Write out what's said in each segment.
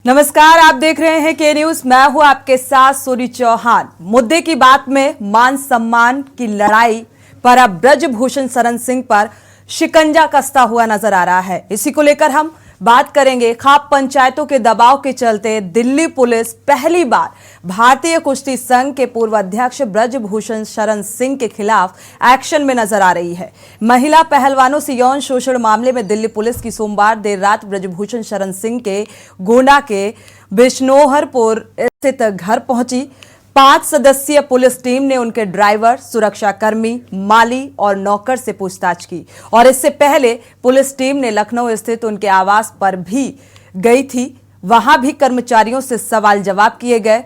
नमस्कार, आप देख रहे हैं के न्यूज। मैं हूं आपके साथ सूरी चौहान। मुद्दे की बात में मान सम्मान की लड़ाई पर अब ब्रजभूषण शरण सिंह पर शिकंजा कसता हुआ नजर आ रहा है। इसी को लेकर हम बात करेंगे। खाप पंचायतों के दबाव के चलते दिल्ली पुलिस पहली बार भारतीय कुश्ती संघ के पूर्व अध्यक्ष ब्रजभूषण शरण सिंह के खिलाफ एक्शन में नजर आ रही है। महिला पहलवानों से यौन शोषण मामले में दिल्ली पुलिस की सोमवार देर रात ब्रजभूषण शरण सिंह के गोंडा के बिश्नोहरपुर स्थित घर पहुंची। 5 सदस्यीय पुलिस टीम ने उनके ड्राइवर, सुरक्षाकर्मी, माली और नौकर से पूछताछ की और इससे पहले पुलिस टीम ने लखनऊ स्थित उनके आवास पर भी गई थी। वहां भी कर्मचारियों से सवाल जवाब किए गए।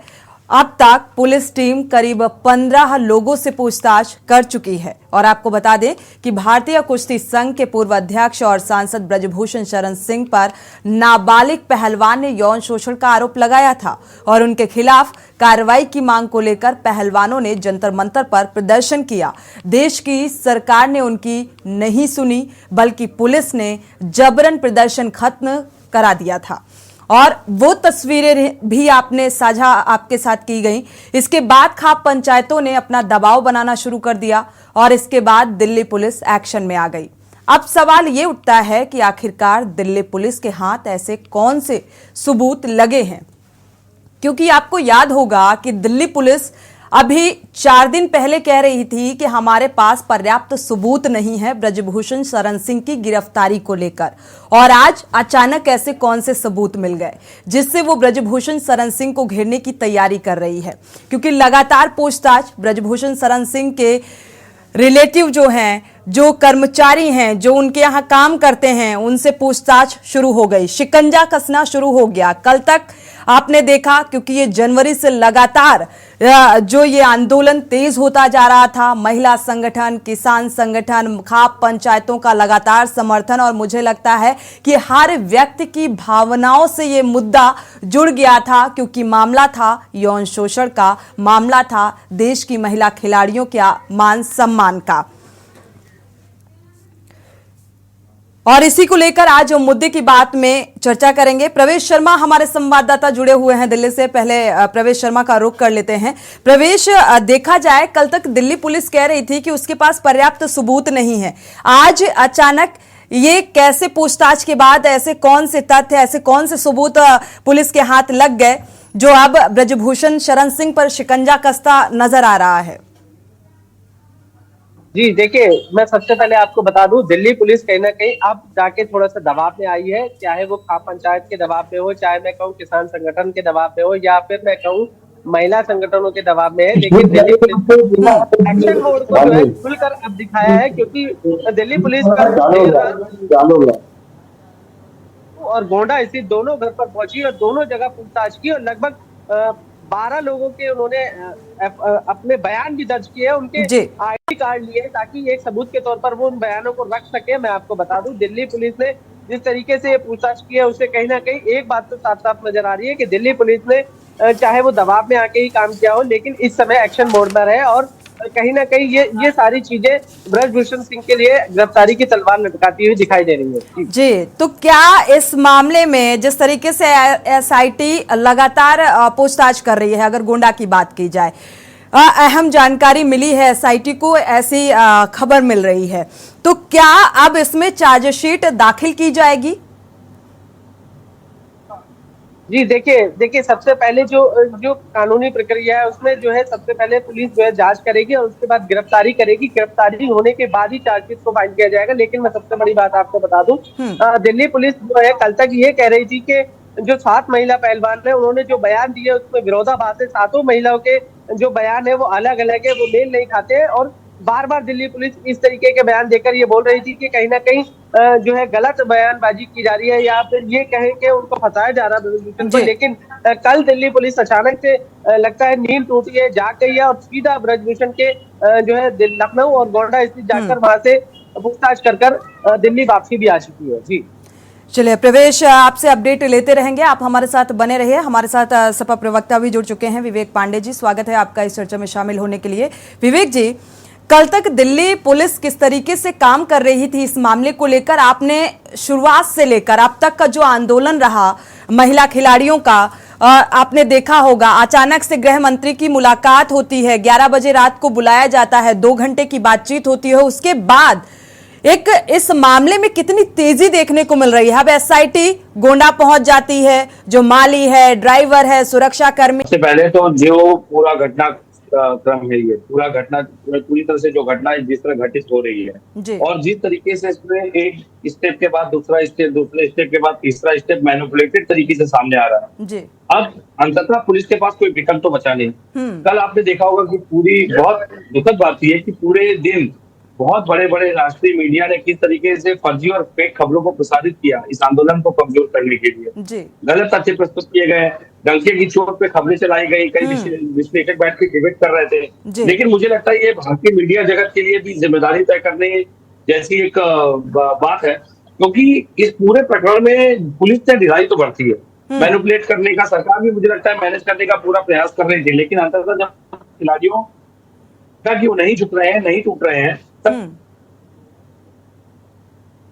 अब तक पुलिस टीम करीब 15 लोगों से पूछताछ कर चुकी है। और आपको बता दें कि भारतीय कुश्ती संघ के पूर्व अध्यक्ष और सांसद ब्रजभूषण शरण सिंह पर नाबालिग पहलवान ने यौन शोषण का आरोप लगाया था और उनके खिलाफ कार्रवाई की मांग को लेकर पहलवानों ने जंतर मंतर पर प्रदर्शन किया। देश की सरकार ने उनकी नहीं सुनी, बल्कि पुलिस ने जबरन प्रदर्शन खत्म करा दिया था और वो तस्वीरें भी आपने साझा आपके साथ की गई। इसके बाद खाप पंचायतों ने अपना दबाव बनाना शुरू कर दिया और इसके बाद दिल्ली पुलिस एक्शन में आ गई। अब सवाल ये उठता है कि आखिरकार दिल्ली पुलिस के हाथ ऐसे कौन से सबूत लगे हैं, क्योंकि आपको याद होगा कि दिल्ली पुलिस अभी 4 दिन पहले कह रही थी कि हमारे पास पर्याप्त सबूत नहीं है ब्रजभूषण शरण सिंह की गिरफ्तारी को लेकर, और आज अचानक ऐसे कौन से सबूत मिल गए जिससे वो ब्रजभूषण शरण सिंह को घेरने की तैयारी कर रही है। क्योंकि लगातार पूछताछ ब्रजभूषण शरण सिंह के रिलेटिव जो हैं, जो कर्मचारी हैं, जो उनके यहाँ काम करते हैं, उनसे पूछताछ शुरू हो गई, शिकंजा कसना शुरू हो गया। कल तक आपने देखा, क्योंकि ये जनवरी से लगातार जो ये आंदोलन तेज होता जा रहा था, महिला संगठन, किसान संगठन, खाप पंचायतों का लगातार समर्थन, और मुझे लगता है कि हर व्यक्ति की भावनाओं से ये मुद्दा जुड़ गया था, क्योंकि मामला था यौन शोषण का, मामला था देश की महिला खिलाड़ियों के मान सम्मान का। और इसी को लेकर आज मुद्दे की बात में चर्चा करेंगे। प्रवेश शर्मा हमारे संवाददाता जुड़े हुए हैं दिल्ली से। पहले प्रवेश शर्मा का रुख कर लेते हैं। प्रवेश, देखा जाए कल तक दिल्ली पुलिस कह रही थी कि उसके पास पर्याप्त सबूत नहीं है। आज अचानक ये कैसे पूछताछ के बाद ऐसे कौन से तथ्य, ऐसे कौन से सबूत पुलिस के हाथ लग गए जो अब ब्रजभूषण शरण सिंह पर शिकंजा कसता नजर आ रहा है? जी देखिए, मैं सबसे पहले आपको बता दूं, दिल्ली पुलिस कहीं ना कहीं अब जाके थोड़ा सा दबाव में आई है। चाहे वो खाप पंचायत के दबाव में हो, चाहे मैं कहूँ किसान संगठन के दबाव में हो, या फिर मैं कहूँ महिला संगठनों के दबाव में है। लेकिन दिल्ली पुलिस एक्शन मोड को जो है खुलकर अब दिखाया है, क्योंकि दिल्ली पुलिस और गोंडा स्थित दोनों घर पर पहुंची और दोनों जगह पूछताछ की और लगभग 12 लोगों के उन्होंने अपने बयान भी दर्ज किए, उनके आईडी कार्ड लिए, ताकि एक सबूत के तौर पर वो उन बयानों को रख सके। मैं आपको बता दूं, दिल्ली पुलिस ने जिस तरीके से ये पूछताछ की है, उससे कहीं ना कहीं एक बात तो साफ साफ नजर आ रही है कि दिल्ली पुलिस ने चाहे वो दबाव में आके ही काम किया हो, लेकिन इस समय एक्शन मोड में रहे और कहीं ना कहीं ये सारी चीजें ब्रजभूषण सिंह के लिए गिरफ्तारी की तलवार लटकाती हुई दिखाई दे रही है। जी, तो क्या इस मामले में जिस तरीके से एसआईटी लगातार पूछताछ कर रही है, अगर गोंडा की बात की जाए, अहम जानकारी मिली है एसआईटी को, ऐसी खबर मिल रही है, तो क्या अब इसमें चार्जशीट दाखिल की जाएगी? जी देखिए, सबसे पहले जो कानूनी प्रक्रिया है उसमें जो है सबसे पहले पुलिस जो है जांच करेगी और उसके बाद गिरफ्तारी करेगी। गिरफ्तारी होने के बाद ही चार्जशीट को फाइल किया जाएगा। लेकिन मैं सबसे बड़ी बात आपको बता दूं, दिल्ली पुलिस जो है कल तक ये कह रही थी कि जो 7 महिला पहलवान है, उन्होंने जो बयान दिए उसमें विरोधाभास है। 7 महिलाओं के जो बयान है वो अलग अलग है, वो मेल नहीं खाते। और बार बार दिल्ली पुलिस इस तरीके के बयान देकर ये बोल रही थी कि कहीं ना कहीं जो है गलत बयानबाजी की जा रही है, या फिर ये कहें कि उनको फंसाया जा रहा है ब्रजभूषण को। लेकिन कल दिल्ली पुलिस अचानक से लगता है नींद टूटी है, जाग गई है और सीधा ब्रजभूषण के जो है लखनऊ और गोंडा स्थित जाकर वहां से पूछताछ कर दिल्ली वापसी भी आ चुकी है। जी चलिए प्रवेश, आपसे अपडेट लेते रहेंगे, आप हमारे साथ बने रहिए। हमारे साथ सपा प्रवक्ता भी जुड़ चुके हैं, विवेक पांडे जी। स्वागत है आपका इस चर्चा में शामिल होने के लिए। विवेक जी, कल तक दिल्ली पुलिस किस तरीके से काम कर रही थी इस मामले को लेकर, आपने शुरुआत से लेकर अब तक का जो आंदोलन रहा महिला खिलाड़ियों का, आपने देखा होगा अचानक से गृह मंत्री की मुलाकात होती है, 11 बजे रात को बुलाया जाता है, 2 घंटे की बातचीत होती है, उसके बाद एक इस मामले में कितनी तेजी देखने को मिल रही है। अब एसआईटी गोंडा पहुंच जाती है, जो माली है, ड्राइवर है, सुरक्षा कर्मी। सबसे पहले तो जो पूरा घटना क्रम है, ये पूरा घटना पूरी तरह से जो घटना है जिस तरह घटित हो रही है और जिस तरीके से इसमें एक स्टेप के बाद दूसरा स्टेप, दूसरे स्टेप के बाद तीसरा स्टेप मैनिपुलेटेड तरीके से सामने आ रहा है जी। अब अंततः पुलिस के पास कोई विकल्प तो बचा नहीं। कल आपने देखा होगा कि पूरी बहुत दुखद बात यह है कि पूरे दिन बहुत बड़े बड़े राष्ट्रीय मीडिया ने किस तरीके से फर्जी और फेक खबरों को प्रसारित किया इस आंदोलन को कमजोर करने के लिए। गलत तथ्य प्रस्तुत किए गए, डंके की चोट पे खबरें चलाई गई, कई विश्लेषक बैठ के डिबेट कर रहे थे। लेकिन मुझे लगता है ये भारतीय मीडिया जगत के लिए भी जिम्मेदारी तय करने जैसी एक बात है, क्योंकि इस पूरे प्रकरण में पुलिस ने ढिलाई तो बढ़ती है, मैनिपुलेट करने का सरकार भी मुझे लगता है मैनेज करने का पूरा प्रयास कर रही थी, लेकिन अंततः जब खिलाड़ियों का कि वो नहीं झुक रहे हैं, नहीं टूट रहे हैं,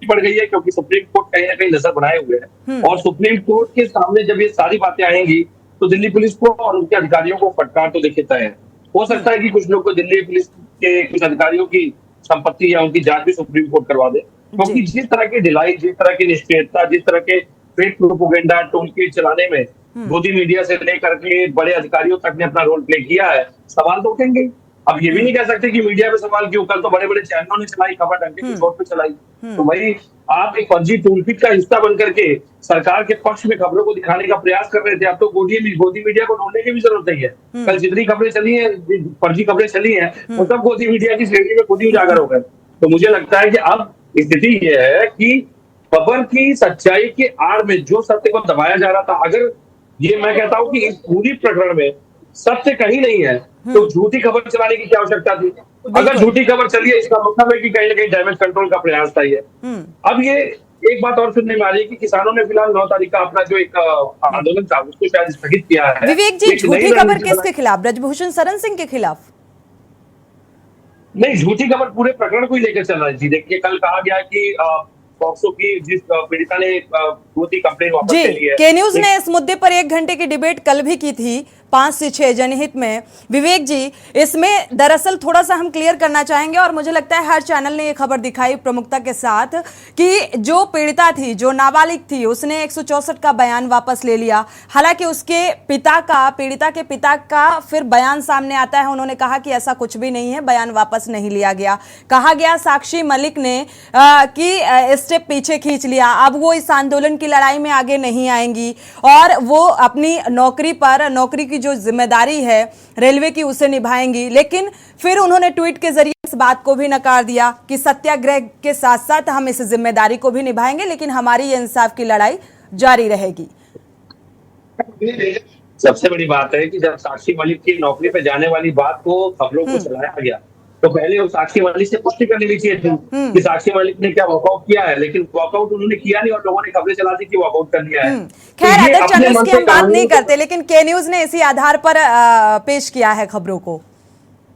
पड़ गई है, क्योंकि सुप्रीम कोर्ट कहीं ना कहीं नजर बनाए हुए है और सुप्रीम कोर्ट के सामने जब ये सारी बातें आएंगी तो दिल्ली पुलिस को और उनके अधिकारियों को फटकार तो दिखे तय है। हो सकता है कि कुछ लोग को दिल्ली पुलिस के कुछ अधिकारियों की संपत्ति या उनकी जांच भी सुप्रीम कोर्ट करवा दे, क्योंकि जिस तरह की ढिलाई, जिस तरह की निष्क्रियता, जिस तरह के फेक प्रोपेगेंडा टूल किट चलाने में गोदी मीडिया से लेकर के बड़े अधिकारियों तक ने अपना रोल प्ले किया है, सवाल तो उठेंगे। अब ये भी नहीं कह सकते कि मीडिया पे सवाल क्यों, कल तो बड़े बड़े चैनलों ने चलाई खबर, डंके की चोट पे चलाई। तो भाई आप एक फर्जी टूलकिट का हिस्सा बनकर के सरकार के पक्ष में खबरों को दिखाने का प्रयास कर रहे थे। अब तो गोदी मीडिया को ढूंढने की भी जरूरत नहीं है। कल जितनी खबरें चली है, फर्जी खबरें चली है, वो सब गोदी मीडिया की श्रेणी में खुद ही उजागर हो गए। तो मुझे लगता है कि अब स्थिति यह है कि खबर की सच्चाई के आड़ में जो सत्य को दबाया जा रहा था, अगर ये मैं कहता हूँ कि इस पूरी प्रकरण में सत्य कहीं नहीं है तो झूठी खबर चलाने की क्या आवश्यकता थी। अगर झूठी खबर चली है इसका मतलब है कि कहीं ना कहीं डैमेज कंट्रोल का प्रयास था ये। अब ये एक बात और सुनने में आ रही है कि किसानों ने फिलहाल 9 तारीख का अपना जो एक आंदोलन था उसको शायद स्थगित किया है। विवेक जी, झूठी खबर किसके खिलाफ? ब्रजभूषण शरण सिंह के खिलाफ? नहीं, झूठी खबर पूरे प्रकरण को ही लेकर चल रही थी। देखिए, कल कहा गया कि पॉक्सो की जिस पीड़िता ने कंप्लेन वापस ले ली है। के न्यूज ने इस मुद्दे पर 1 घंटे की डिबेट कल भी की थी 5 से 6 जनहित में। विवेक जी, इसमें दरअसल थोड़ा सा हम क्लियर करना चाहेंगे और मुझे लगता है हर चैनल ने ये खबर दिखाई प्रमुखता के साथ कि जो पीड़िता थी, जो नाबालिग थी, उसने 164 का बयान वापस ले लिया। हालांकि उसके पिता का, पीड़िता के पिता का फिर बयान सामने आता है, उन्होंने कहा कि ऐसा कुछ भी नहीं है, बयान वापस नहीं लिया गया। कहा गया साक्षी मलिक ने कि स्टेप पीछे खींच लिया, अब वो इस आंदोलन की लड़ाई में आगे नहीं आएंगी और वो अपनी नौकरी की जो जिम्मेदारी है रेलवे की उसे निभाएंगी। लेकिन फिर उन्होंने ट्वीट के जरिए इस बात को भी नकार दिया कि सत्याग्रह के साथ साथ हम इस जिम्मेदारी को भी निभाएंगे, लेकिन हमारी ये इंसाफ की लड़ाई जारी रहेगी। सबसे बड़ी बात है कि जब साक्षी मलिक की नौकरी पे जाने वाली बात को खबरों को चलाया गया तो पहले वो साक्षी मलिक से पुष्टि कर लेनी चाहिए थी कि साक्षी मलिक ने क्या वॉकआउट किया है, लेकिन वॉकआउट उन्होंने किया नहीं और लोगों ने खबरें चला दी कि वॉकआउट कर लिया है। खैर, अदर चैनल्स की हम बात नहीं करते, लेकिन के न्यूज ने इसी आधार पर पेश किया है खबरों को।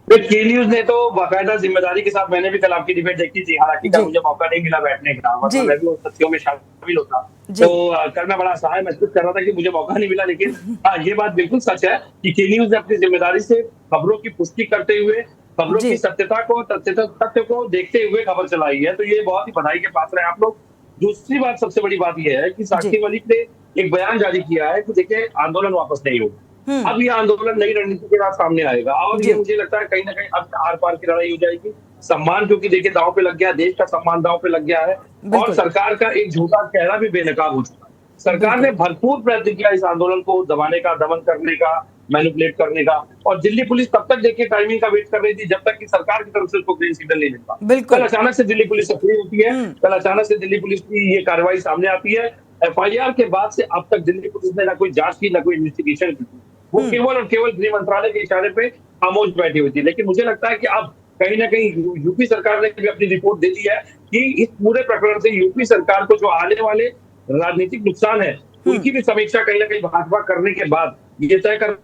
के न्यूज ने तो बाकायदा जिम्मेदारी के साथ, मैंने भी कल आपकी डिबेट देखी थी, हालांकि कल मुझे मौका नहीं मिला बैठने का, मैं भी उन सत्यों में शामिल होता, तो कल मैं बड़ा असहाय महसूस कर रहा था कि मुझे मौका नहीं मिला। लेकिन हाँ, ये बात बिल्कुल सच है कि के न्यूज ने अपनी जिम्मेदारी से खबरों की पुष्टि करते हुए, खबरों की सत्यता को, तथ्य को देखते हुए खबर चलाई है, तो ये बहुत ही बधाई के पात्र है आप लोग। दूसरी बात, सबसे बड़ी बात यह है कि साक्षी मलिक ने एक बयान जारी किया है कि देखिए आंदोलन वापस नहीं होगा। अब ये आंदोलन नई रणनीति के साथ सामने आएगा और ये मुझे लगता है कहीं ना कहीं अब आर पार की लड़ाई हो जाएगी। सम्मान क्योंकि देखिए दांव पे लग गया, देश का सम्मान दांव पे लग गया है और सरकार का एक झूठा चेहरा भी बेनकाब हो चुका है। सरकार ने भरपूर प्रयत्न किया इस आंदोलन को दबाने का, दमन करने का, मैनिपुलेट करने का, और दिल्ली पुलिस तब तक देखिए टाइमिंग का वेट कर रही थी जब तक कि सरकार की तरफ से उसको ग्रीन सिग्नल नहीं मिलता। कल अचानक से दिल्ली पुलिस सक्रिय होती है, कल अचानक से दिल्ली पुलिस की ये कार्रवाई सामने आती है। FIR के बाद से अब तक दिल्ली पुलिस ने ना कोई जांच की, ना कोई इन्वेस्टिगेशन की, वो केवल और केवल गृह मंत्रालय के इशारे पे खामोश बैठी हुई थी। लेकिन मुझे लगता है कि अब कहीं ना कहीं यूपी सरकार ने भी अपनी रिपोर्ट दे दी है कि इस पूरे प्रकरण से यूपी सरकार को जो आने वाले राजनीतिक नुकसान है उनकी भी समीक्षा कहीं ना कहीं भाजपा करने के बाद ये तय कर।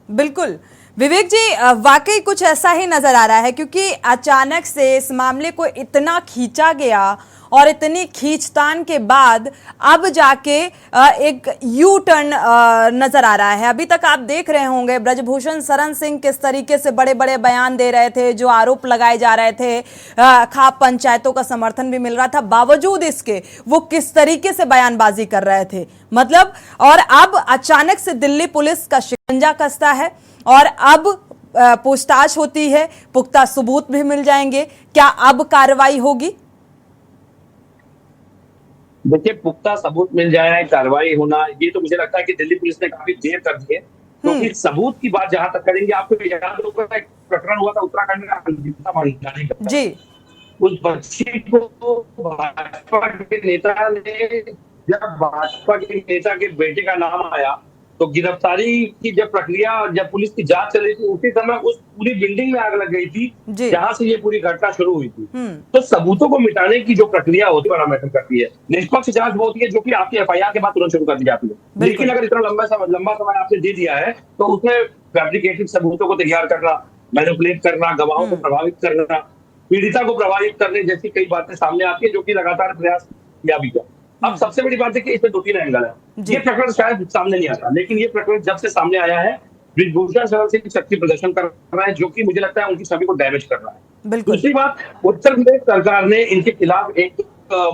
बिल्कुल विवेक जी, वाकई कुछ ऐसा ही नजर आ रहा है, क्योंकि अचानक से इस मामले को इतना खींचा गया और इतनी खींचतान के बाद अब जाके एक यू टर्न नजर आ रहा है। अभी तक आप देख रहे होंगे ब्रजभूषण शरण सिंह किस तरीके से बड़े बड़े बयान दे रहे थे, जो आरोप लगाए जा रहे थे, खाप पंचायतों का समर्थन भी मिल रहा था, बावजूद इसके वो किस तरीके से बयानबाजी कर रहे थे, मतलब। और अब अचानक से दिल्ली पुलिस का शिकंजा कसता है और अब पूछताछ होती है, पुख्ता सबूत भी मिल जाएंगे। क्या अब कार्रवाई होगी? देखिए, पुख्ता सबूत मिल जाए, कार्रवाई होना, ये तो मुझे लगता है कि दिल्ली पुलिस ने काफी देर कर दी है। क्योंकि सबूत की बात जहां तक करेंगे, आपको याद होगा एक प्रकरण हुआ था उत्तराखंड में अंकिता भंडारी का जी। उस बच्ची को भाजपा के नेता ने, जब भाजपा के नेता के बेटे का नाम आया तो गिरफ्तारी की जब प्रक्रिया, जब पुलिस की जांच चल रही थी, उसी समय उस पूरी बिल्डिंग में आग लग गई थी जहां से ये पूरी घटना शुरू हुई थी। तो सबूतों को मिटाने की जो प्रक्रिया होती है बड़ा मैटर करती है। निष्पक्ष जांच वो होती है जो कि आपकी एफआईआर के बाद तुरंत शुरू कर दी जाती है। लेकिन अगर इतना लंबा समय आपने दे दिया है तो उसमें फैब्रिकेटेड सबूतों को तैयार करना, मैनिपुलेट करना, गवाहों को प्रभावित करना, पीड़िता को प्रभावित करने जैसी कई बातें सामने आती है, जो कि लगातार प्रयास किया भी गया। अब सबसे बड़ी बात है कि इसमें 2-3 एंगल है। ये प्रकरण शायद सामने नहीं आता, लेकिन ये प्रकरण जब से सामने आया है, ब्रजभूषण शरण सिंह शक्ति प्रदर्शन कर रहा है, जो कि मुझे लगता है उनकी छवि को डैमेज कर रहा है। दूसरी बात, उत्तर प्रदेश सरकार ने इनके खिलाफ एक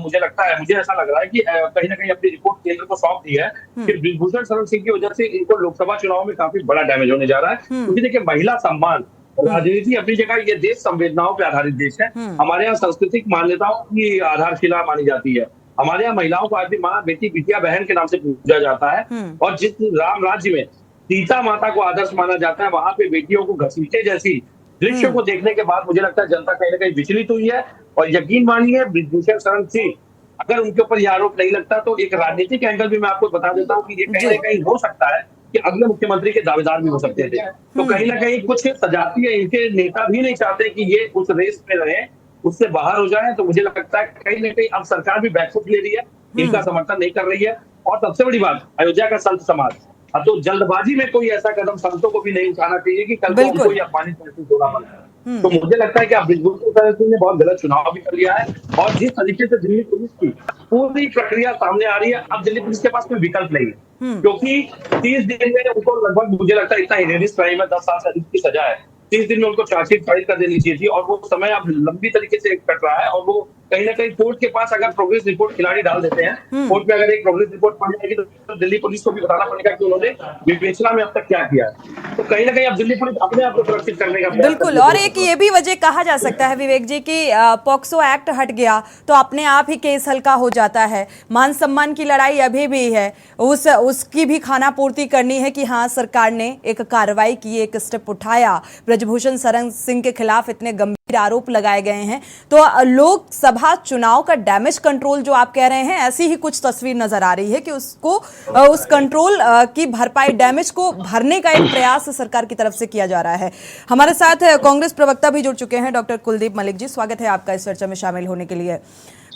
मुझे लगता है, मुझे ऐसा लग रहा है कि कहीं ना कहीं अपनी रिपोर्ट केंद्र को सौंप दी है कि ब्रजभूषण शरण सिंह की वजह से इनको लोकसभा चुनाव में काफी बड़ा डैमेज होने जा रहा है। क्योंकि देखिए, महिला सम्मान, राजनीति अपनी जगह, ये देश संवेदनाओं पर आधारित देश है। हमारे यहाँ सांस्कृतिक मान्यताओं की आधारशिला मानी जाती है। हमारे यहाँ महिलाओं को आदमी माँ, बेटी, बिटिया, बहन के नाम से पूजा जाता है। और जिस राम राज्य में सीता माता को आदर्श माना जाता है, वहां पे बेटियों को घसीटे जैसी दृश्यों को देखने के बाद मुझे लगता है जनता कहीं ना कहीं विचलित हुई है। और यकीन मानिए, ब्रजभूषण शरण सिंह, अगर उनके ऊपर यह आरोप नहीं लगता तो एक राजनीतिक एंगल भी मैं आपको बता देता हूँ कि ये कहीं ना कहीं हो सकता है कि अगले मुख्यमंत्री के दावेदार भी हो सकते थे। तो कहीं ना कहीं कुछ सजातीय इनके नेता भी नहीं चाहते कि ये उस रेस में रहे, उससे बाहर हो जाए। तो मुझे लगता है कहीं ना कहीं अब सरकार भी बैकफुट ले रही है, इनका समर्थन नहीं कर रही है। और सबसे बड़ी बात, अयोध्या का संत समाज, अब तो जल्दबाजी में कोई ऐसा कदम संतों को भी नहीं उठाना चाहिए कि कल को उनको अपमानित महसूस होना पड़ता है। तो मुझे लगता है कि अब ब्रजभूषण शरण सिंह ने बहुत गलत चुनाव भी कर लिया है। और जिस तरीके से दिल्ली पुलिस की पूरी प्रक्रिया सामने आ रही है, अब दिल्ली पुलिस के पास कोई विकल्प नहीं है। क्योंकि 30 दिन में उनको लगभग, मुझे लगता है इतना हिरेनियस क्राइम है, 10 साल से अधिक की सजा है, 30 दिन में उनको चार्जशीट फाइल कर देनी चाहिए थी। और वो समय अब लंबी तरीके से कट रहा है। और वो कहीं ना कहीं कोर्ट के पास अगर प्रोग्रेस रिपोर्ट खिलाड़ी डाल देते हैं, कोर्ट में अगर एक प्रोग्रेस रिपोर्ट पड़ जाएगी तो दिल्ली पुलिस को भी बताना पड़ेगा कि उन्होंने विवेचना में अब तक क्या किया है। तो कहीं ना कहीं अब दिल्ली पुलिस अपने आप को सुरक्षित करने का बिल्कुल। और एक ये भी वजह कहा जा सकता है विवेक जी की पॉक्सो एक्ट हट गया तो अपने आप ही केस हल्का हो जाता है। मान सम्मान की लड़ाई अभी भी है, उसकी भी खाना पूर्ति करनी है कि हाँ, सरकार ने एक कार्रवाई की, एक स्टेप उठाया। ब्रजभूषण शरण सिंह के खिलाफ इतने गंभीर आरोप लगाए गए हैं, तो लोकसभा चुनाव का डैमेज कंट्रोल जो आप कह रहे हैं, ऐसी ही कुछ तस्वीर नजर आ रही है कि उसको उस कंट्रोल की भरपाई, डैमेज को भरने का एक प्रयास सरकार की तरफ से किया जा रहा है। हमारे साथ कांग्रेस प्रवक्ता भी जुड़ चुके हैं, डॉक्टर कुलदीप मलिक जी। स्वागत है आपका इस चर्चा में शामिल होने के लिए।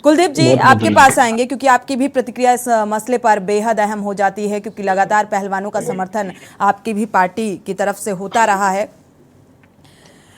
कुलदीप जी, आपके पास आएंगे क्योंकि आपकी भी प्रतिक्रिया इस मसले पर बेहद अहम हो जाती है, क्योंकि लगातार पहलवानों का समर्थन आपकी भी पार्टी की तरफ से होता रहा है।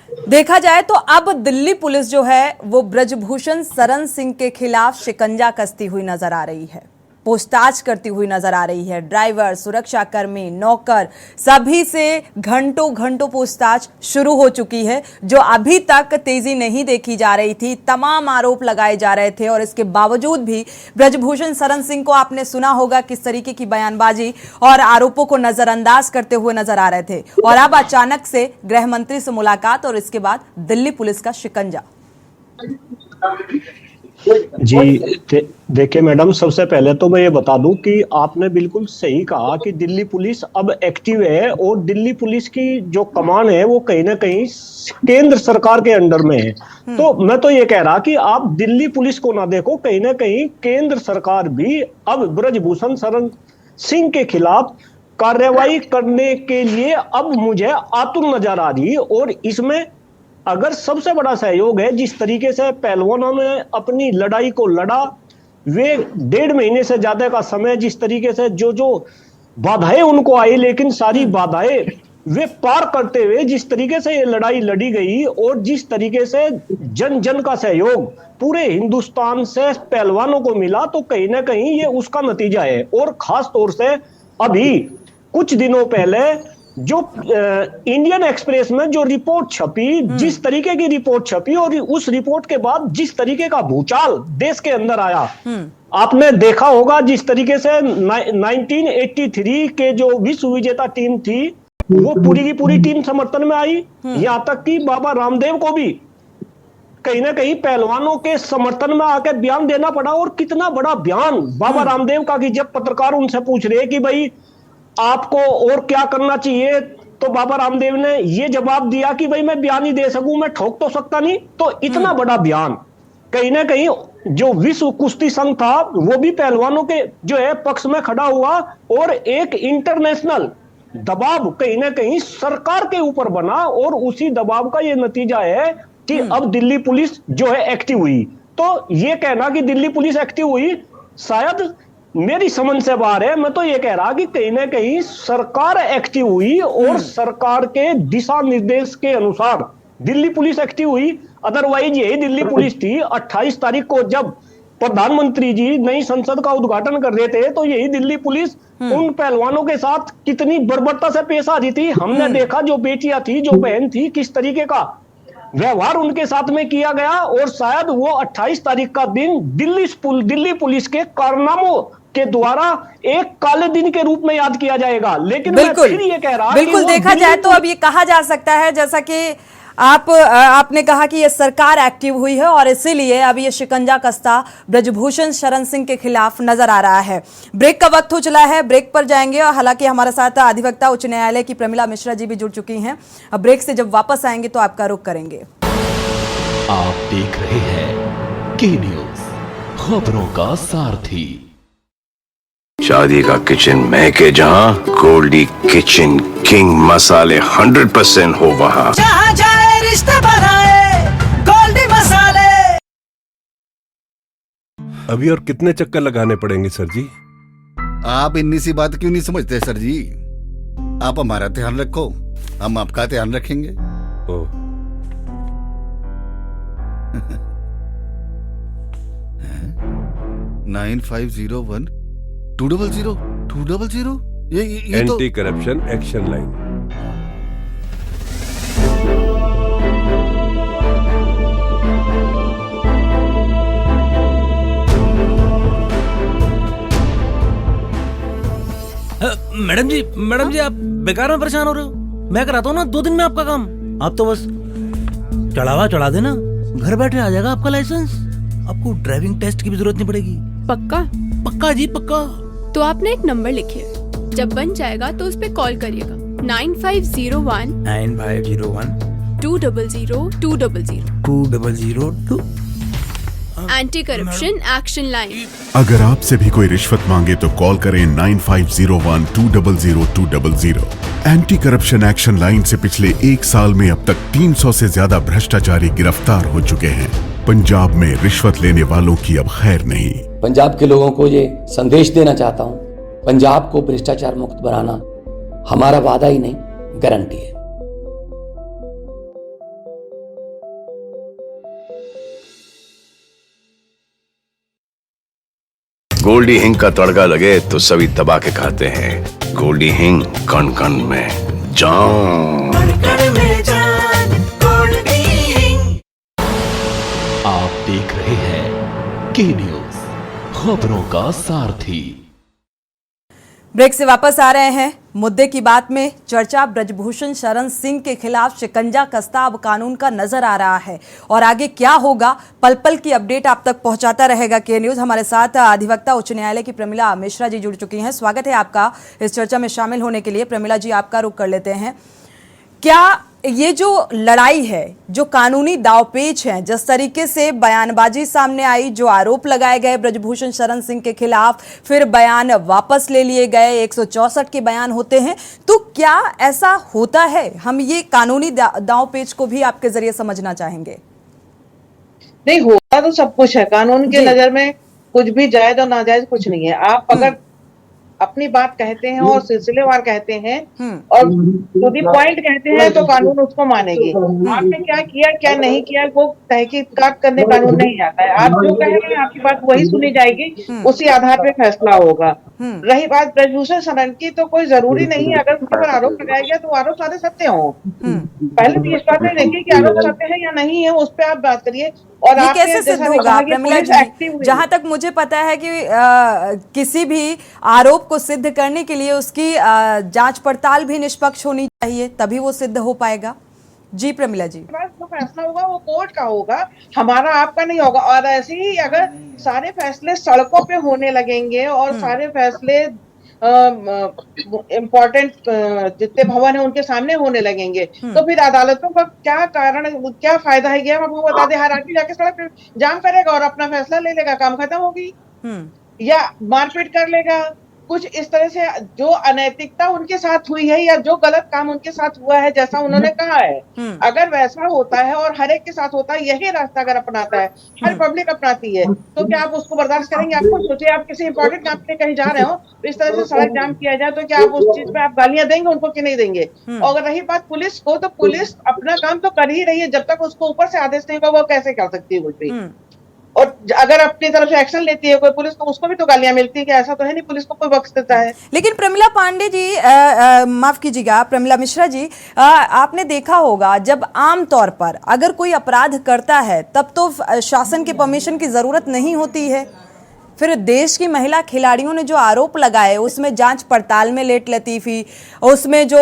देखा जाए तो अब दिल्ली पुलिस जो है वो ब्रजभूषण शरण सिंह के खिलाफ शिकंजा कसती हुई नजर आ रही है, पूछताछ करती हुई नजर आ रही है। ड्राइवर, सुरक्षाकर्मी, नौकर, सभी से घंटों घंटों पूछताछ शुरू हो चुकी है, जो अभी तक तेजी नहीं देखी जा रही थी। तमाम आरोप लगाए जा रहे थे और इसके बावजूद भी ब्रजभूषण शरण सिंह को आपने सुना होगा किस तरीके की बयानबाजी और आरोपों को नजरअंदाज करते हुए नजर आ रहे थे। और अब अचानक से गृह मंत्री से मुलाकात और इसके बाद दिल्ली पुलिस का शिकंजा। जी देखिए मैडम, सबसे पहले तो मैं ये बता दूं कि आपने बिल्कुल सही कहा कि दिल्ली पुलिस अब एक्टिव है और दिल्ली पुलिस की जो कमान है वो कहीं ना कहीं केंद्र सरकार के अंडर में है। तो मैं तो ये कह रहा कि आप दिल्ली पुलिस को ना देखो, कहीं ना कहीं केंद्र सरकार भी अब ब्रजभूषण शरण सिंह के खिलाफ कार्रवाई करने के लिए अब मुझे आतुर नजर आ रही है। और इसमें अगर सबसे बड़ा सहयोग है, जिस तरीके से पहलवानों ने अपनी लड़ाई को लड़ा, वे 1.5 महीने से ज्यादा का समय जिस तरीके से जो बाधाएं उनको आई, लेकिन सारी बाधाएं वे पार करते हुए जिस तरीके से ये लड़ाई लड़ी गई और जिस तरीके से जन जन का सहयोग पूरे हिंदुस्तान से पहलवानों को मिला, तो कहीं ना कहीं ये उसका नतीजा है। और खास तौर से अभी कुछ दिनों पहले जो इंडियन एक्सप्रेस में जो रिपोर्ट छपी, जिस तरीके की रिपोर्ट छपी, और उस रिपोर्ट के बाद जिस तरीके का भूचाल देश के अंदर आया, आपने देखा होगा जिस तरीके से 1983 के जो विश्व विजेता टीम थी वो पूरी की पूरी टीम समर्थन में आई। यहां तक कि बाबा रामदेव को भी कहीं ना कहीं पहलवानों के समर्थन में आकर बयान देना पड़ा। और कितना बड़ा बयान बाबा रामदेव का कि जब पत्रकार उनसे पूछ रहे कि भाई आपको और क्या करना चाहिए, तो बाबा रामदेव ने ये जवाब दिया कि भाई मैं बयान ही दे सकूं, मैं ठोक तो सकता नहीं। तो इतना बड़ा बयान कहीं ना कहीं जो विश्व कुश्ती संघ था वो भी पहलवानों के जो है पक्ष में खड़ा हुआ, और एक इंटरनेशनल दबाव कहीं ना कहीं सरकार के ऊपर बना। और उसी दबाव का ये नतीजा है कि अब दिल्ली पुलिस जो है एक्टिव हुई। तो ये कहना कि दिल्ली पुलिस एक्टिव हुई शायद मेरी समझ से बाहर है। मैं तो ये कह रहा कि कहीं ना कहीं सरकार एक्टिव हुई और सरकार के दिशा निर्देश के अनुसार दिल्ली पुलिस एक्टिव हुई। अदरवाइज यही दिल्ली पुलिस थी 28 तारीख को जब प्रधानमंत्री जी नई संसद का उद्घाटन कर रहे थे, तो यही दिल्ली पुलिस उन पहलवानों के साथ कितनी बर्बरता से पेश आ रही थी। हमने देखा जो बेटियां थी, जो बहन थी, किस तरीके का व्यवहार उनके साथ में किया गया। और शायद वो 28 तारीख का दिन दिल्ली पुलिस के कारनामों के द्वारा एक काले दिन के रूप में याद किया जाएगा। लेकिन मैं फिर ये कह रहा बिल्कुल देखा जाए तो अब ये कहा जा सकता है, जैसा कि आपने कहा कि ये सरकार एक्टिव हुई है और इसीलिए अब ये शिकंजा कसता ब्रजभूषण शरण सिंह के खिलाफ नजर आ रहा है। ब्रेक का वक्त हो चला है, ब्रेक पर जाएंगे। और हालांकि हमारे साथ अधिवक्ता उच्च न्यायालय की प्रमिला मिश्रा जी भी जुड़ चुकी हैं। अब ब्रेक से जब वापस आएंगे तो आपका रुख करेंगे। आप देख रहे हैं के न्यूज, खबरों का सारथी। शादी का किचन महके जहां, गोल्डी किचन किंग मसाले 100% हो वहां। जहां जाए रिश्ते बनाए गोल्डी मसाले। अभी और कितने चक्कर लगाने पड़ेंगे सर जी? आप इतनी सी बात क्यों नहीं समझते सर जी? आप हमारा ध्यान रखो, हम आपका ध्यान रखेंगे। ओ। 9501-200-200 ये तो anti corruption action line. Madam ji आप बेकार में परेशान हो रहे हो। मैं कराता हूँ ना 2 दिन में आपका काम। आप तो बस चढ़ा देना, घर बैठे आ जाएगा आपका लाइसेंस। आपको ड्राइविंग टेस्ट की भी जरूरत नहीं पड़ेगी। पक्का जी पक्का। तो आपने एक नंबर लिखिए, जब बन जाएगा तो उस पे कॉल करिएगा 9501-200-200 एंटी करप्शन एक्शन लाइन। अगर आपसे भी कोई रिश्वत मांगे तो कॉल करें 9501-200-200। एंटी करप्शन एक्शन लाइन से पिछले 1 साल में अब तक 300 से ज्यादा भ्रष्टाचारी गिरफ्तार हो चुके हैं। पंजाब में रिश्वत लेने वालों की अब खैर नहीं। पंजाब के लोगों को ये संदेश देना चाहता हूँ, पंजाब को भ्रष्टाचार मुक्त बनाना हमारा वादा ही नहीं, गारंटी है। गोल्डी हिंग का तड़का लगे तो सभी दबा के खाते हैं। गोल्डी हिंग कण कण में जान। आप देख रहे हैं के न्यूज, खबरों का सारथी। ब्रेक से वापस आ रहे हैं। मुद्दे की बात में चर्चा ब्रजभूषण शरण सिंह के खिलाफ शिकंजा कसता अब कानून का नजर आ रहा है और आगे क्या होगा, पल पल की अपडेट आप तक पहुंचाता रहेगा के न्यूज। हमारे साथ अधिवक्ता उच्च न्यायालय की प्रमिला मिश्रा जी जुड़ चुकी हैं। स्वागत है आपका इस चर्चा में शामिल होने के लिए। प्रमिला जी, आपका रुख कर लेते हैं। क्या ये जो लड़ाई है, जो कानूनी दावपेच है, जिस तरीके से बयानबाजी सामने आई, जो आरोप लगाए गए ब्रजभूषण शरण सिंह के खिलाफ, फिर बयान वापस ले लिए गए, 164 के बयान होते हैं, तो क्या ऐसा होता है? हम ये कानूनी दावपेच को भी आपके जरिए समझना चाहेंगे। नहीं, होता तो सब कुछ है कानून के नजर में, कुछ भी जायज और नाजायज कुछ नहीं है। आप अगर अपनी बात कहते हैं और सिलसिलेवार कहते हैं और टू दी पॉइंट कहते हैं तो कानून उसको मानेगी। आपने क्या किया क्या नहीं किया वो तहकीकात करने कानून नहीं जाता है। आप जो कह रहे हैं आपकी बात वही सुनी जाएगी, उसी आधार पे फैसला होगा। रही बात ब्रजभूषण शरण की, तो कोई जरूरी नहीं अगर उनके पर आरोप लगाया गया तो आरोप सारे सत्य हों। पहले भी इस बात में देखिए कि आरोप सत्य है या नहीं है, उस पर आप बात करिए। और ये कैसे सिद्ध होगा प्रमिला जी? जहां तक मुझे पता है कि किसी भी आरोप को सिद्ध करने के लिए उसकी जांच पड़ताल भी निष्पक्ष होनी चाहिए, तभी वो सिद्ध हो पाएगा। जी प्रमिला जी, जो फैसला होगा वो कोर्ट का होगा, हमारा आपका नहीं होगा। और ऐसे ही अगर सारे फैसले सड़कों पे होने लगेंगे और सारे फैसले इम्पोर्टेंट जितने भवन है उनके सामने होने लगेंगे तो फिर अदालतों का क्या कारण, क्या फायदा है? ये हम आपको बता दें, हर आदमी जाके सड़क पे जाम करेगा और अपना फैसला ले लेगा, काम खत्म होगी। या मारपीट कर लेगा, कुछ इस तरह से जो अनैतिकता उनके साथ हुई है या जो गलत काम उनके साथ हुआ है जैसा उन्होंने कहा है, अगर वैसा होता है और हर एक के साथ होता है, यही रास्ता अगर अपनाता है, हर पब्लिक अपनाती है, तो क्या आप उसको बर्दाश्त करेंगे? आप खुद सोचिए, आप किसी इंपॉर्टेंट काम पे कहीं जा रहे हो तो इस तरह से सड़क जाम किया जाए तो क्या आप उस चीज पे आप गालियां देंगे उनको कि नहीं देंगे? और अगर रही बात पुलिस को, तो पुलिस अपना काम तो कर ही रही है, जब तक उसको ऊपर से आदेश नहीं होगा वो कैसे कर सकती है कुछ भी। और अगर अपनी तरफ से एक्शन लेती है कोई पुलिस तो उसको भी तो गालियां मिलती है कि ऐसा तो है नहीं पुलिस को कोई बख्श देता है। लेकिन प्रमिला पांडे जी, माफ कीजिएगा प्रमिला मिश्रा जी, आपने देखा होगा जब आम तौर पर अगर कोई अपराध करता है तब तो शासन के परमिशन की जरूरत नहीं होती है। फिर देश की महिला खिलाड़ियों ने जो आरोप लगाए उसमें जांच पड़ताल में लेट लतीफी, उसमें जो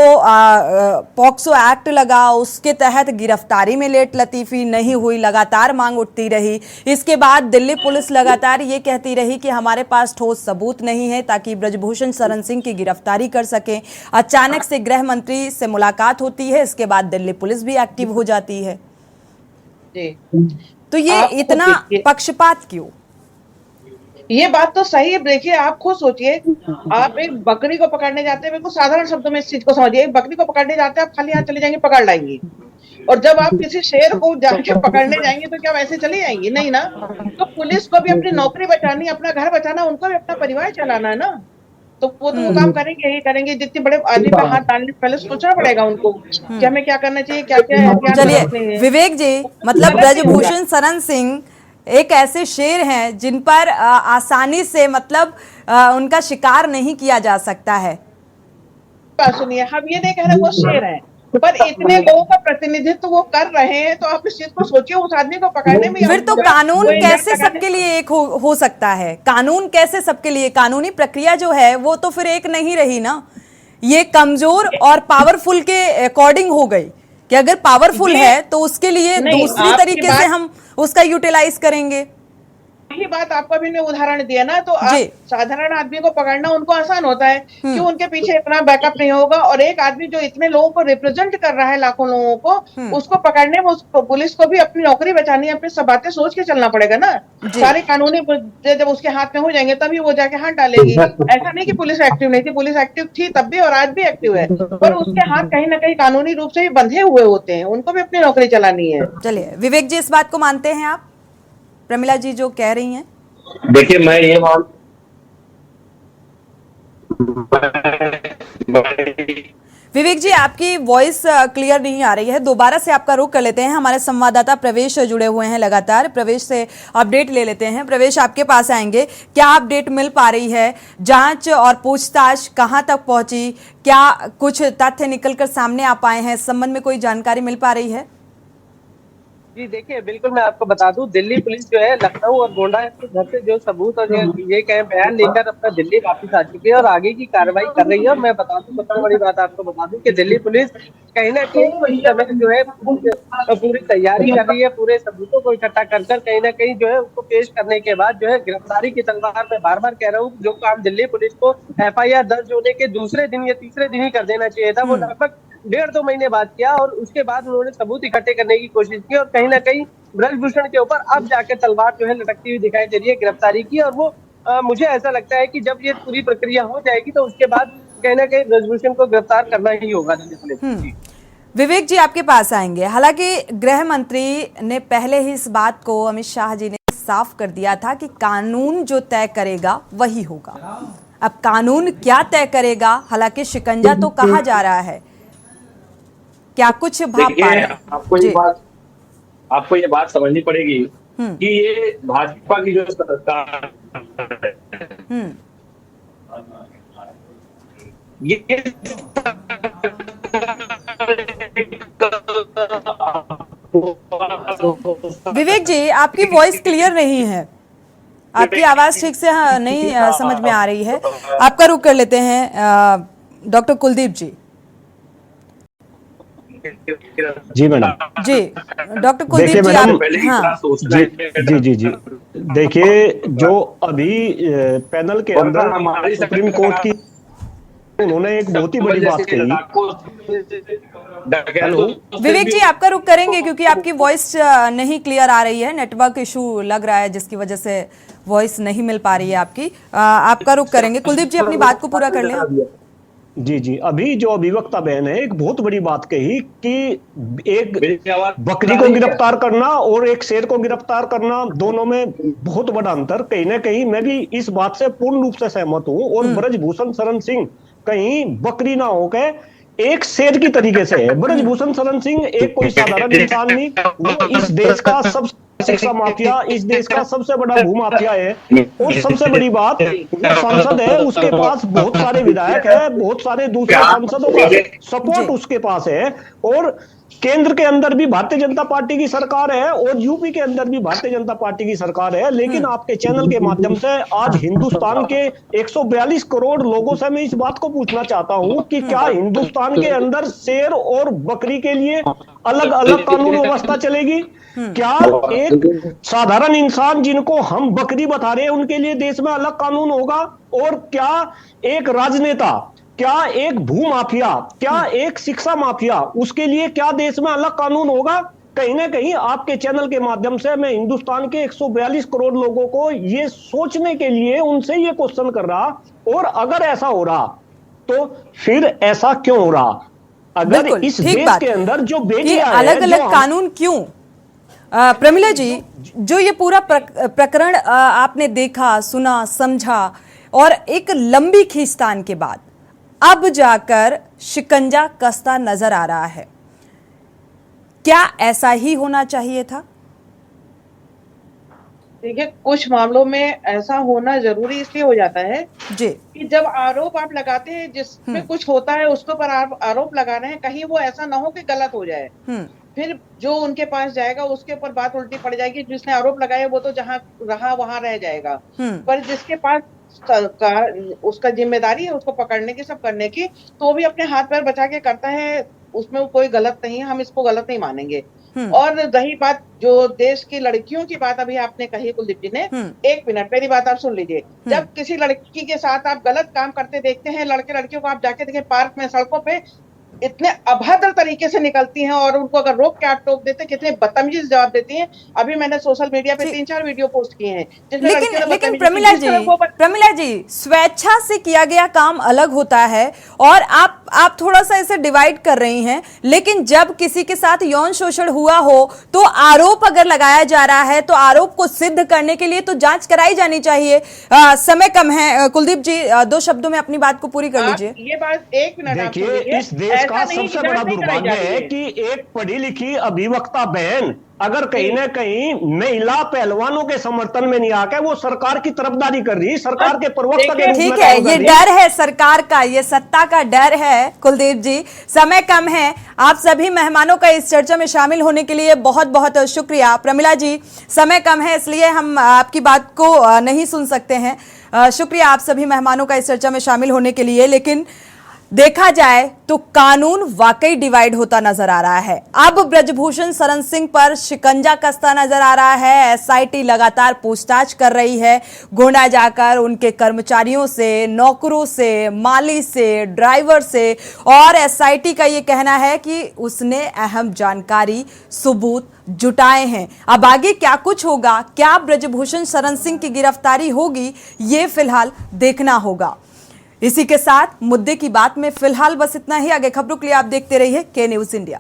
पॉक्सो एक्ट लगा उसके तहत गिरफ्तारी में लेट लतीफी नहीं हुई, लगातार मांग उठती रही। इसके बाद दिल्ली पुलिस लगातार ये कहती रही कि हमारे पास ठोस सबूत नहीं है ताकि ब्रजभूषण शरण सिंह की गिरफ्तारी कर सके। अचानक से गृह मंत्री से मुलाकात होती है, इसके बाद दिल्ली पुलिस भी एक्टिव हो जाती है। तो ये इतना पक्षपात क्यों? ये बात तो सही है। देखिए आप खुद सोचिए, आप एक बकरी को पकड़ने जाते हैं, बिल्कुल साधारण शब्दों में इस चीज को समझिए, एक बकरी को पकड़ने जाते हैं आप खाली हाथ चले जाएंगे पकड़ लाएंगे, और जब आप किसी शेर को जाके पकड़ने जाएंगे तो क्या वैसे चले जाएंगे? नहीं ना। तो पुलिस को भी अपनी नौकरी बचानी, अपना घर बचाना, उनको भी अपना परिवार चलाना है ना, तो वो काम करेंगे, यही करेंगे। जितने बड़े आदमी पे हाथ डालने से पहले सोचना पड़ेगा उनको कि हमें क्या करना चाहिए, क्या क्या। चलिए विवेक जी, मतलब ब्रजभूषण शरण सिंह एक ऐसे शेर हैं जिन पर आसानी से मतलब उनका शिकार नहीं किया जा सकता है। सुनिए, हम ये नहीं कह रहे वो शेर है, पर इतने लोगों का प्रतिनिधित्व वो कर रहे हैं, तो आप इस चीज को सोचिए, उस आदमी को पकड़ने में फिर तो कानून कैसे सबके लिए एक हो सकता है? कानून कैसे सबके लिए? कानूनी प्रक्रिया जो है वो तो फिर एक नहीं रही ना, ये कमजोर और पावरफुल के अकॉर्डिंग हो गई कि अगर पावरफुल है तो उसके लिए दूसरे तरीके से हम उसका यूटिलाइज करेंगे। यही बात आपको भी ने उदाहरण दिया ना, तो आप साधारण आदमी को पकड़ना उनको आसान होता है कि उनके पीछे इतना बैकअप नहीं होगा, और एक आदमी जो इतने लोगों को रिप्रेजेंट कर रहा है, लाखों लोगों को, उसको पकड़ने में पुलिस को भी अपनी नौकरी बचानी है, अपनी सब बातें सोच के चलना पड़ेगा ना। सारे कानूनी जब उसके हाथ में हो जाएंगे तभी वो जाके हाथ डालेगी। ऐसा नहीं कि पुलिस एक्टिव नहीं थी, पुलिस एक्टिव थी तब भी और आज भी एक्टिव है, पर उसके हाथ कहीं ना कहीं कानूनी रूप से भी बंधे हुए होते हैं, उनको भी अपनी नौकरी चलानी है। चलिए विवेक जी, इस बात को मानते हैं आप, प्रमिला जी जो कह रही हैं? देखिए मैं ये मान विवेक जी, आपकी वॉइस क्लियर नहीं आ रही है, दोबारा से आपका रुख कर लेते हैं। हमारे संवाददाता प्रवेश जुड़े हुए हैं लगातार, प्रवेश से अपडेट ले लेते हैं। प्रवेश, आपके पास आएंगे, क्या अपडेट मिल पा रही है? जांच और पूछताछ कहां तक पहुंची? क्या कुछ तथ्य निकलकर सामने आ पाए हैं? इस संबंध में कोई जानकारी मिल पा रही है? जी देखिए, बिल्कुल मैं आपको बता दूं, दिल्ली पुलिस जो है लखनऊ और गोंडा के घर से जो सबूत और ये कहें बयान लेकर अपना दिल्ली वापस आ चुकी है और आगे की कार्रवाई कर रही है। और मैं बता दूं, सबसे बड़ी बात आपको बता दूं कि दिल्ली पुलिस कहीं ना कहीं इस समय जो है पूरी तैयारी कर रही है, पूरे सबूतों को इकट्ठा कर कहीं ना कहीं जो है उसको पेश करने के बाद जो है गिरफ्तारी की तलवार में बार बार कह रहा हूँ, जो काम दिल्ली पुलिस को FIR दर्ज होने के दूसरे दिन या तीसरे दिन ही कर देना चाहिए था, वो लगभग 1.5-2 महीने बाद किया, और उसके बाद उन्होंने सबूत इकट्ठे करने की कोशिश की और कहीं ना कहीं ब्रजभूषण के ऊपर अब जाकर तलवार जो है लटकती हुई दिखाई दे रही है, गिरफ्तारी की। और वो मुझे ऐसा लगता है कि जब ये पूरी प्रक्रिया हो जाएगी तो उसके बाद कहीं ना कहीं ब्रजभूषण को गिरफ्तार करना ही होगा। विवेक जी, आपके पास आएंगे। हालांकि गृह मंत्री ने पहले ही इस बात को, अमित शाह जी ने साफ कर दिया था कि कानून जो तय करेगा वही होगा। अब कानून क्या तय करेगा? हालांकि शिकंजा तो कहा जा रहा है, क्या कुछ भाप पा रहे हैं? आपको ये बात समझनी पड़ेगी कि ये भाजपा की जो सरकार है, ये विवेक जी, आपकी वॉइस क्लियर नहीं है, आपकी आवाज ठीक से नहीं समझ में आ रही है। आपका रुख कर लेते हैं डॉक्टर कुलदीप जी। जी मैडम। जी डॉक्टर कुलदीप जी, आप जी देखिए, जो अभी पैनल के अंदर सुप्रीम कोर्ट की उन्होंने एक बहुत ही बड़ी बात कही। हेलो विवेक जी, आपका रुख करेंगे क्योंकि आपकी वॉइस नहीं क्लियर आ रही है, नेटवर्क इशू लग रहा है जिसकी वजह से वॉइस नहीं मिल पा रही है आपकी। आपका रुख करेंगे। कुलदीप जी, अपनी बात को पूरा कर लें। जी अभी जो अभिवक्ता बहन है एक बहुत बड़ी बात कही कि एक बकरी को गिरफ्तार करना और एक शेर को गिरफ्तार करना, दोनों में बहुत बड़ा अंतर। कहीं ना कहीं मैं भी इस बात से पूर्ण रूप से सहमत हूं। और ब्रजभूषण शरण सिंह कहीं बकरी ना होकर एक शेर की तरीके से है। ब्रजभूषण शरण सिंह एक कोई साधारण इंसान नहीं, वो इस देश का सबसे शिक्षा माफिया, इस देश का सबसे बड़ा भू माफिया है। और सबसे बड़ी बात, वो सांसद है, उसके पास बहुत सारे विधायक है, बहुत सारे दूसरे सांसदों का सपोर्ट उसके पास है। और केंद्र के अंदर भी भारतीय जनता पार्टी की सरकार है और यूपी के अंदर भी भारतीय जनता पार्टी की सरकार है। लेकिन आपके चैनल के माध्यम से आज हिंदुस्तान के 142 करोड़ लोगों से मैं इस बात को पूछना चाहता हूं कि क्या हिंदुस्तान के अंदर शेर और बकरी के लिए अलग अलग कानून व्यवस्था चलेगी? क्या एक साधारण इंसान जिनको हम बकरी बता रहे हैं उनके लिए देश में अलग कानून होगा? और क्या एक राजनेता, क्या एक भू माफिया, क्या एक शिक्षा माफिया, उसके लिए क्या देश में अलग कानून होगा? कहीं ना कहीं आपके चैनल के माध्यम से मैं हिंदुस्तान के 142 करोड़ लोगों को ये सोचने के लिए उनसे ये क्वेश्चन कर रहा, और अगर ऐसा हो रहा तो फिर ऐसा क्यों हो रहा? अगर इस देश के अंदर जो बेटियां अलग अलग कानून क्यों? प्रमिला जी, जो ये पूरा प्रकरण आपने देखा, सुना, समझा और एक लंबी खींचतान के बाद अब जाकर शिकंजा कसता नजर आ रहा है, क्या ऐसा ही होना चाहिए था? देखिए, कुछ मामलों में ऐसा होना जरूरी इसलिए हो जाता है जी कि जब आरोप आप लगाते हैं जिसमें कुछ होता है उसके ऊपर आप आरोप लगा रहे हैं, कहीं वो ऐसा ना हो कि गलत हो जाए, फिर जो उनके पास जाएगा उसके ऊपर बात उल्टी पड़ जाएगी। जिसने आरोप लगाया वो तो जहां रहा वहां रह जाएगा, पर जिसके पास उसका जिम्मेदारी है उसको पकड़ने की, सब करने की, तो वो भी अपने हाथ पैर बचा के करता है, उसमें कोई गलत नहीं है, हम इसको गलत नहीं मानेंगे। और रही बात जो देश की लड़कियों की बात अभी आपने कही कुलदीप जी ने, एक मिनट मेरी बात आप सुन लीजिए। जब किसी लड़की के साथ आप गलत काम करते देखते हैं, लड़के लड़कियों को आप जाके देखें पार्क में, सड़कों पे इतने अभद्र तरीके से निकलती हैं, और उनको अगर रोक के आप टोक देते कितने बदतमीजी से जवाब देती हैं। अभी मैंने सोशल मीडिया पे 3-4 वीडियो पोस्ट किए हैं जिसमें लेकिन प्रमिला जी, स्वेच्छा से किया गया काम अलग होता है और आप थोड़ा सा इसे डिवाइड कर रही हैं। लेकिन जब किसी के साथ यौन शोषण हुआ हो तो आरोप अगर लगाया जा रहा है तो आरोप को सिद्ध करने के लिए तो जांच कराई जानी चाहिए। समय कम है, कुलदीप जी 2 शब्दों में अपनी बात को पूरी कर लीजिए। ये बात 1 मिनट देखिए, इस देश का सबसे बड़ा दुर्भाग्य है कि एक पढ़ी लिखी अभिवक्ता बहन अगर कहीं ना कहीं महिला पहलवानों के समर्थन में नहीं आकर वो सरकार की तरफदारी कर रही, सरकार के प्रवक्ता के रूप में ठीक है, ये डर है सरकार का, ये सत्ता का डर है। कुलदीप जी, समय कम है, आप सभी मेहमानों का इस चर्चा में शामिल होने के लिए बहुत बहुत शुक्रिया। प्रमिला जी, समय कम है इसलिए हम आपकी बात को नहीं सुन सकते हैं। शुक्रिया आप सभी मेहमानों का इस चर्चा में शामिल होने के लिए। लेकिन देखा जाए तो कानून वाकई डिवाइड होता नजर आ रहा है। अब ब्रजभूषण शरण सिंह पर शिकंजा कसता नजर आ रहा है। एसआईटी लगातार पूछताछ कर रही है, गोंडा जाकर उनके कर्मचारियों से, नौकरों से, माली से, ड्राइवर से, और एसआईटी का ये कहना है कि उसने अहम जानकारी, सबूत जुटाए हैं। अब आगे क्या कुछ होगा, क्या ब्रजभूषण शरण सिंह की गिरफ्तारी होगी, ये फिलहाल देखना होगा। इसी के साथ मुद्दे की बात में फिलहाल बस इतना ही। आगे खबरों के लिए आप देखते रहिए के न्यूज़ इंडिया।